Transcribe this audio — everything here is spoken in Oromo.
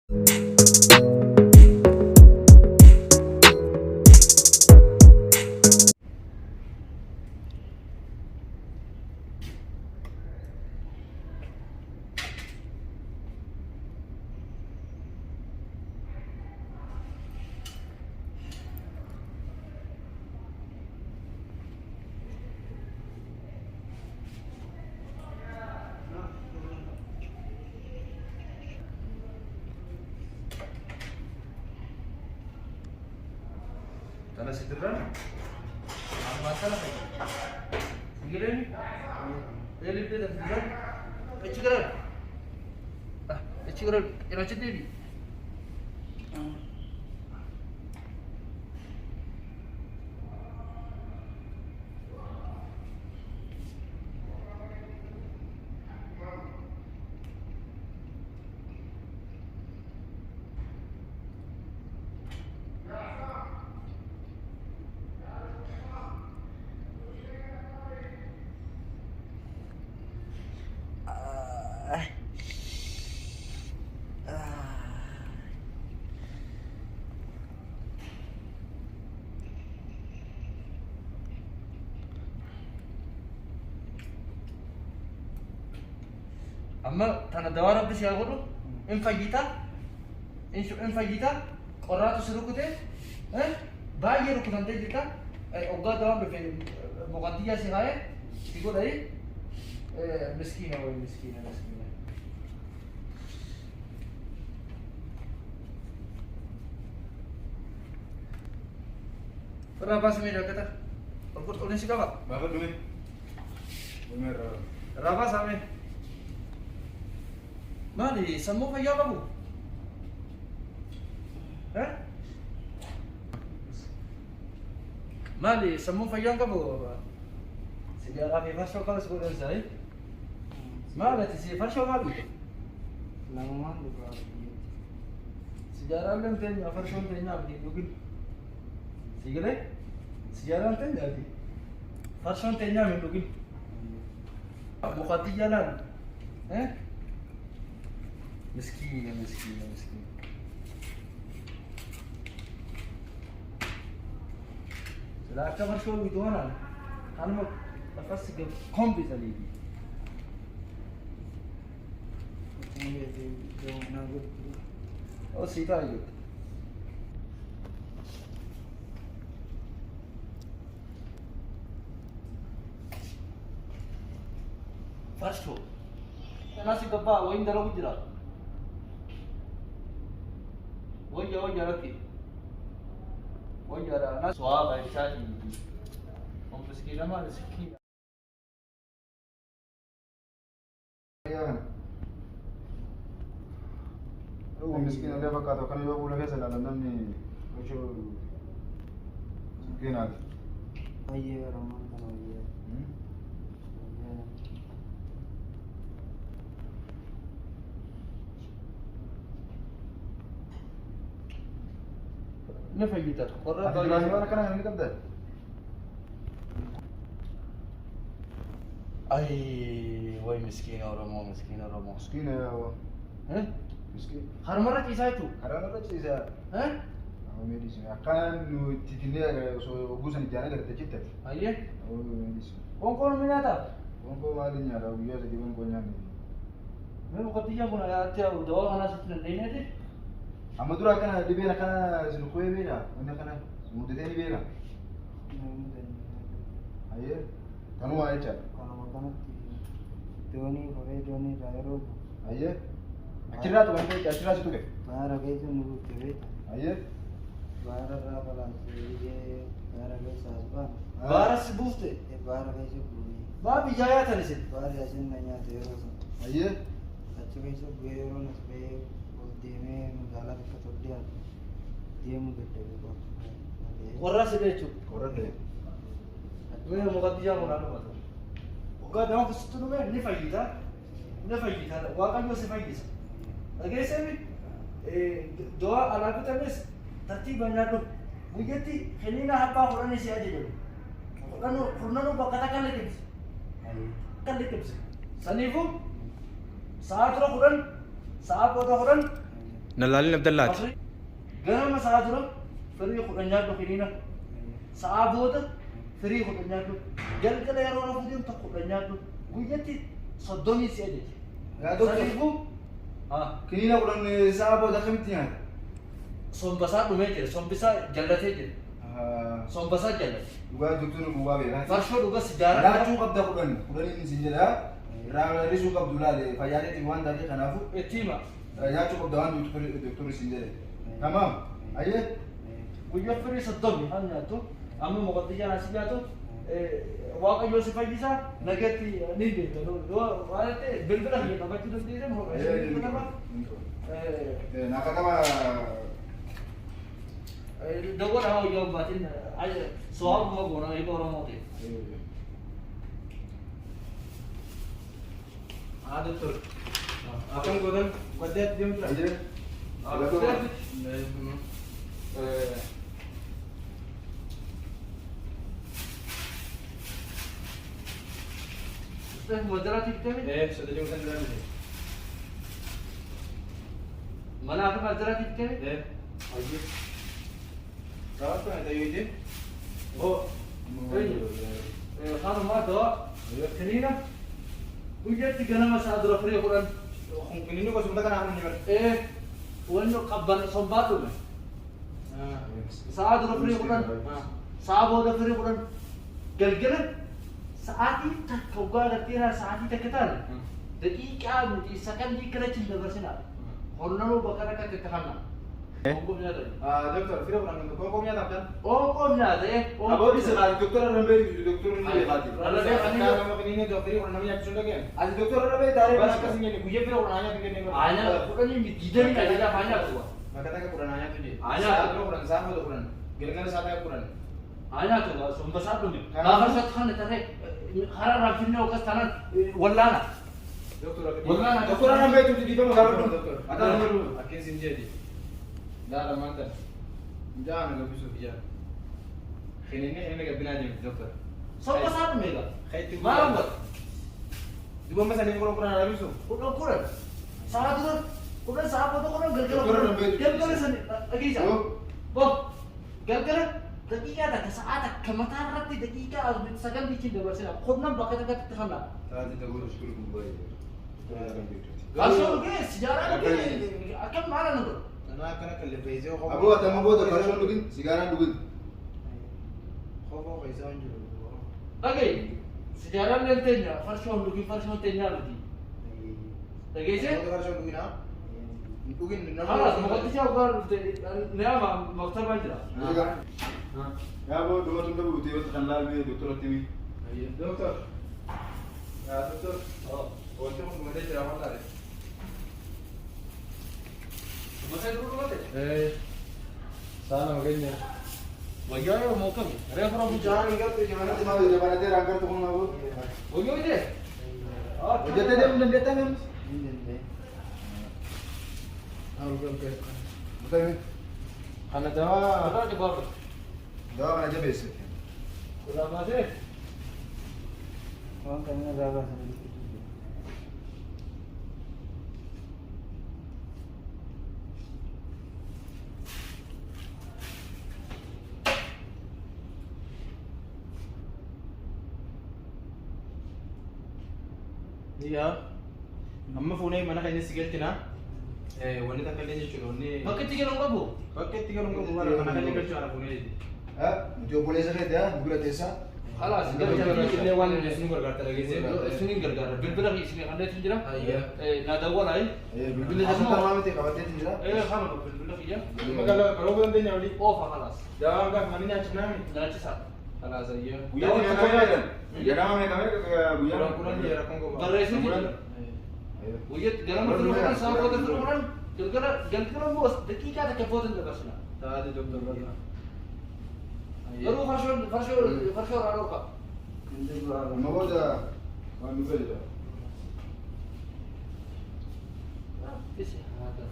Tanah sederhana, masalah apa? Segini, elit dia dah sederhana. Ecigaran, ecigaran, yang macam ni. Amma tanah dawar abis ya guru, infagita, infagita, orang tu suruh kute, bayar ruku nanti kita, ogah dawar befe, bukan dia sih kaya, tigo dari, miskin awal miskin. Berapa sih meja kita? Orkut oleh siapa? Bapak dulu. Bener. Berapa sampai? Mali, semua kaya kamu? Mali, semua kaya kamu? Sejak kami masuk kalau sekolah saya, Mali sih masuk kami. Lama juga. Sejarah kan tanya, masuk tanya begini mungkin. Sejarah tanya lagi. Masuk tanya mungkin. Bukan jalan, Miskin. Sudah kabar show itu mana? Anu lepas ke kompi tadi. Ini dia nagut. Oh sita itu. First show. Nasi gapa, wain dalam kujira. Wajah lagi. Wajah ada anak suara cari. Kompres kita mah rezeki. Ya. Lu miskin ada apa kata kan ibu lagi selalu namni. Ucu. Kenal. Ayah Rahman kalau dia. Nafajita. Korang Kalau kalau mana kan ini kan dah. Ay, woi miskin orang mau. Miskin ya. Miskin. Har marah kisah itu. Karena apa sih saya? Aku medis. Akan nu titini ada so busan jana ada tercipta. Ayah, Oh medis. kongkong minata. Bongko malinya ada biasa di bongko nyami. Memang ketiga pun ada tiap udah anak sesuatu ini aja. Amadura kana di bela kana sinu koe bela. Unda kana muda tani bela. Aye. Kanu aja. Kalau makan Doni Rairo. Aye. Akhirnya tuh kan akhirnya situ ke. Bahara kayak itu nunggu cewek. Aye. Bahara berapa lagi? Dia bahara kayak sasban. Baras bufte. Bahara kayak itu bumi. Babi jaya tadi sih. Bahara asin nanya terus. Aye. Kacau kayak itu gue orang sebagai dia mengalah ke dia. Dia mungkin dia. Korang sudah cukup. Koran deh. Memang mau ketiga pun ada macam. Oga dah aku situ tu ni fahita. Wah kan masih fahita. Lagi saya doa anak kita ni tertib banyak tu. Bujeti kenina apa orang ni siapa je. Kurang katakan lagi. Kan lagi. Sanifu saat orang Nallaalin Abdallaati. Afri ganama sa'a dura firii kudhan nyaadhu hiriina sa'a booda firii kudhan nyaadhu galgala yeroo rafuu deemtu kudhan nyaadhu guyyatti 30 si ajaje. Yaa doktor. Saniifuu Kiniina kudhan sa'a booda akkamitti nyaata? sombasaa dhumee jira sombisaa jallatee jira sombasaa jallate. Dhugaa doktorri gubaa beekaa. Farshoo dhuga sijaara. Laachuu qabda kudhaniin isin jedha. Irraa hir'isuu qabdu laale fayyaaleetiin waan taatee kanaafu itti hima. nyaachuu qabda waan doktorri isin jedhe. Tamaam. Ayyee. Guyyaa firii 30 haa nyaattu amma moqottiyyaan asii nyaattu waaqayyoo si fayyisaa nagatti ni beekta waan ta'e bilbila kiyya qabachuu dandeenya moo Nakatama dawwala haa hojii abbaatiin so'aabuma goona eega oromoo ta'e. Doktor. Akkam godhan waddeetti deemtu dha. Ustaz Majarati kami? Sudah jauh kan jalan ini. Mana aku Majarati kami? Ayo. Rawat tuh ada ini. Oh, kalau mau doa, sini na. Ujian 3 nama saat dua free Quran. Mungkin ini kau sebentar kan akan nyebar. Wano kabban sombatu me. Saat dua free Quran. Saat dua free Quran. Gel-gelan saati tak kau gak tira saati tak ketal. Dakika muti sakan di kerajin bersina. Hornalu bakar kat kehana. Hukumnya tadi. Doktor, free Quran itu kau punya tak kan? Oh, hukumnya deh. Abo bisa lah doktor Rambe doktor ini lagi. Kalau dia kan ini doktor free Quran namanya sudah kan? Ada doktor Rambe tarik Bas kasihnya nih, gue free Quran hanya tinggal nih. Hanya Quran ini tidak ni ada banyak tu. Maka tak Quran hanya tu je. Hanya. Satu Quran sama tu Quran. Gara-gara satu Quran. Hanya tu sumpah satu ni. Bahkan satu kan tadi harap rafirnya okas tangan wallana. Doktor Rambe itu di mana kalau Doktor. Ada nomor. Akin sinjadi. Dah ada mantan. Jangan nggak bisa biar. Ini nggak benar nih dokter. Sumpah satu mega. Kayak itu. Malam buat. Dua masa nih kalau Quran ada bisa. Quran. Saat tu Quran saat tu Quran gel-gel. Quran Rambe. Gel-gel sini. Lagi jauh. Boh. Gel-gel. Dakika tak saat kemataran rati dakika segan bikin dua bersih. Quran bakal tak terhana. Tadi tak guru sekolah gubah. Asal ke sejarah ke akan mana nanti? Karena kalau bezo Abo atau mau buat kalau lugin sigaran lugin. Kau bezo anjur. Lagi sejarah lentenya, version tenya lagi. Lagi sih? Kalau kalau lugin apa? Lugin Halas, mau kau tiap kali ni apa maktab aja. Ya abo dua tunda buti buat kan lagi doktor TV. Iya, dokter. Ya, dokter. Oh, Waktu mau kemana ceramah tadi? masa dulu mati. Sana makanya. Wajah mau kami. Referah Jangan ingat jangan nanti mau jalan nanti rangkar tuh mau. Wajah ini. Oh, Jadi dia belum datang kan? Oke. Betul. Karena Jawa. Kita coba. Doa aja besok. Sudah masih. Orang kayaknya gagal sedikit. Iya. Amma fuunee mana kan si galchina. Wanti takka illee jechuudha. Wanni Bakka tiga orang kamu. bakka itti galuun qabu mana kan galchuu ana fuunee. Muncul boleh sakit ya, gula desa. Halas, Sudah kita jadi ini wan sini gargata lagi sih. sini gara-gara bilbilan sini anda itu jira. Iya. Nada wala Bila dah sebentar malam itu kawan tadi lah. Kamu bilbilan iya. Kalau bukan tanya oli. Oh, halas. Jangan kan mana nya cina mi. Jangan cisat. Halas aja. Buya ni kaya kan? Ya nama mereka mereka kayak buya. Kurang dia rakong ko. Garis ini. Wujud dalam pertemuan sama foto pertemuan. Gara-gara bos, dakika tak foto tidak bersih. Tadi dokter bana. Lalu versi orang apa? Mau dah, mau juga. Kesehatan.